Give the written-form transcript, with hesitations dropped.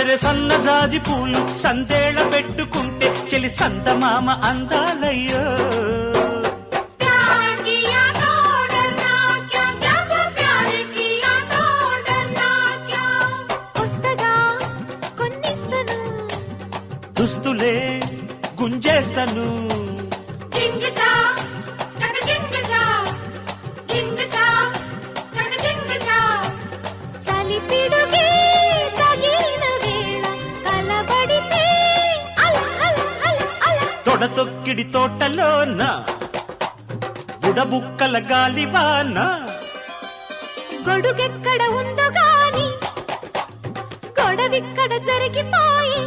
అరే సన్నజాజి పూలు సందేళ పెట్టుకుంటే చెలి సందమామ అందాలయ్యో దుస్తులే గుంజేస్తాను తొడతొక్కిడి తోటలోన బుడబుక్కల గాలివాన గొడుగెక్కడ ఉందో గాని గొడవిక్కడ జరిగిపోయి